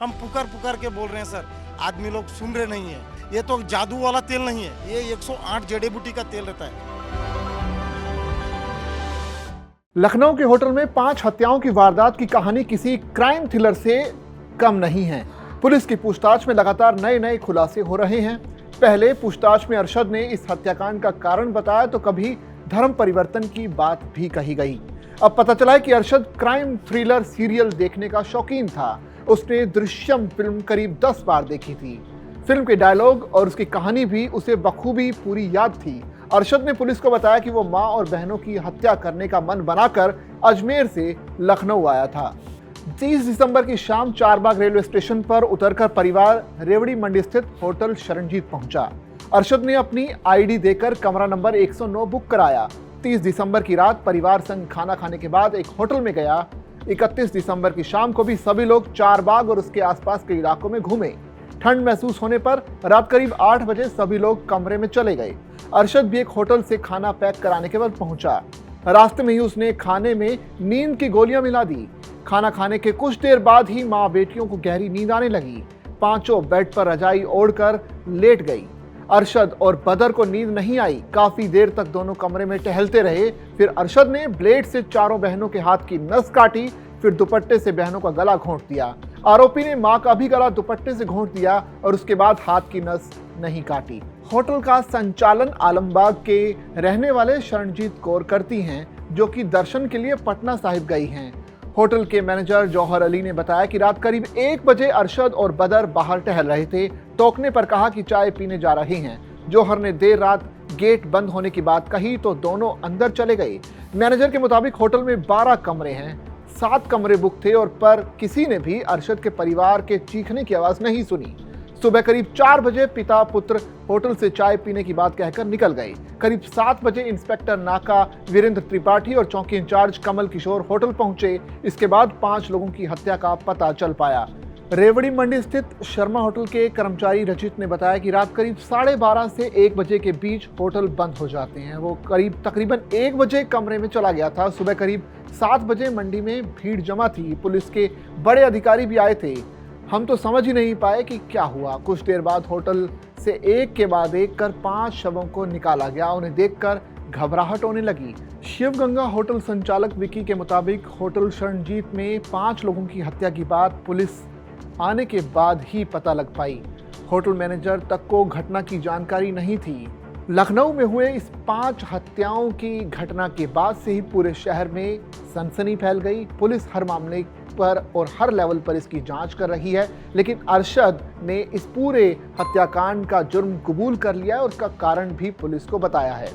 हम पुकार पुकार के बोल रहे हैं सर, आदमी लोग सुन रहे नहीं है। ये तो जादू वाला तेल नहीं है, ये 108 जड़ी बूटी का तेल रहता है। लखनऊ के होटल में 5 हत्याओं की वारदात की कहानी किसी क्राइम थ्रिलर से कम नहीं है। पुलिस की पूछताछ में लगातार नए नए खुलासे हो रहे हैं। पहले पूछताछ में अरशद ने इस हत्याकांड का कारण बताया तो कभी धर्म परिवर्तन की बात भी कही गई। अब पता चला है कि अरशद क्राइम थ्रिलर सीरियल देखने का शौकीन था। उसने दृश्यम फिल्म करीब 10 बार देखी थी। फिल्म के डायलॉग और उसकी कहानी भी उसे बखूबी पूरी याद थी। अरशद ने पुलिस को बताया कि वो मां और बहनों की हत्या करने का मन बनाकर अजमेर से लखनऊ आया था। 30 दिसंबर की शाम चारबाग रेलवे स्टेशन पर उतरकर परिवार रेवड़ी मंडी स्थित होटल शरणजीत पहुंचा। अरशद ने अपनी आईडी देकर कमरा नंबर 109 बुक कराया। 30 दिसंबर की रात परिवार संग खाना खाने के बाद एक होटल में गया। 31 दिसंबर की शाम को भी सभी लोग चारबाग और उसके आसपास के इलाकों में घूमे। ठंड महसूस होने पर रात करीब 8 बजे सभी लोग कमरे में चले गए। अरशद भी एक होटल से खाना पैक कराने के बाद पहुंचा। रास्ते में ही उसने खाने में नींद की गोलियां मिला दी। खाना खाने के कुछ देर बाद ही मां बेटियों को गहरी नींद आने लगी। पांचों बेड पर रजाई ओढ़कर लेट गई। अरशद और बदर को नींद नहीं आई। काफी देर तक दोनों कमरे में टहलते रहे। फिर अरशद ने ब्लेड से चारों बहनों के हाथ की नस काटी, फिर दुपट्टे से बहनों का गला घोंट दिया। आरोपी ने मां का भी गला दुपट्टे से घोंट दिया और उसके बाद हाथ की नस नहीं काटी। होटल का संचालन आलमबाग के रहने वाले शरणजीत कौर करती हैं, जो कि दर्शन के लिए पटना साहिब गई हैं। होटल के मैनेजर जौहर अली ने बताया कि रात करीब 1 बजे अरशद और बदर बाहर टहल रहे थे। टोकने पर कहा कि चाय पीने जा रहे हैं। जौहर ने देर रात गेट बंद होने की बात कही तो दोनों अंदर चले गए। मैनेजर के मुताबिक होटल में 12 कमरे हैं। 7 कमरे बुक थे और पर किसी ने भी अरशद के परिवार के चीखने की आवाज नहीं सुनी। सुबह करीब 4 बजे पिता पुत्र होटल से चाय पीने की बात कहकर निकल गए। करीब 7 बजे इंस्पेक्टर नाका वीरेंद्र त्रिपाठी और चौकी इंचार्ज कमल किशोर होटल पहुंचे। इसके बाद 5 लोगों की हत्या का पता चल पाया। रेवड़ी मंडी स्थित शर्मा होटल के कर्मचारी रचित ने बताया कि रात करीब 12:30 से 1 बजे के बीच होटल बंद हो जाते हैं। वो तकरीबन 1 बजे कमरे में चला गया था। सुबह करीब 7 बजे मंडी में भीड़ जमा थी। पुलिस के बड़े अधिकारी भी आए थे। हम तो समझ ही नहीं पाए कि क्या हुआ। कुछ देर बाद होटल से एक के बाद एक कर 5 शवों को निकाला गया। उन्हें देखकर घबराहट होने लगी। शिवगंगा होटल संचालक विकी के मुताबिक होटल शरणजीत में 5 लोगों की हत्या की बात पुलिस आने के बाद ही पता लग पाई। होटल मैनेजर तक को घटना की जानकारी नहीं थी। लखनऊ में हुए इस 5 हत्याओं की घटना के बाद से ही पूरे शहर में सनसनी फैल गई। पुलिस हर मामले पर और हर लेवल पर इसकी जांच कर रही है, लेकिन अरशद ने इस पूरे हत्याकांड का जुर्म कबूल कर लिया है और उसका कारण भी पुलिस को बताया है।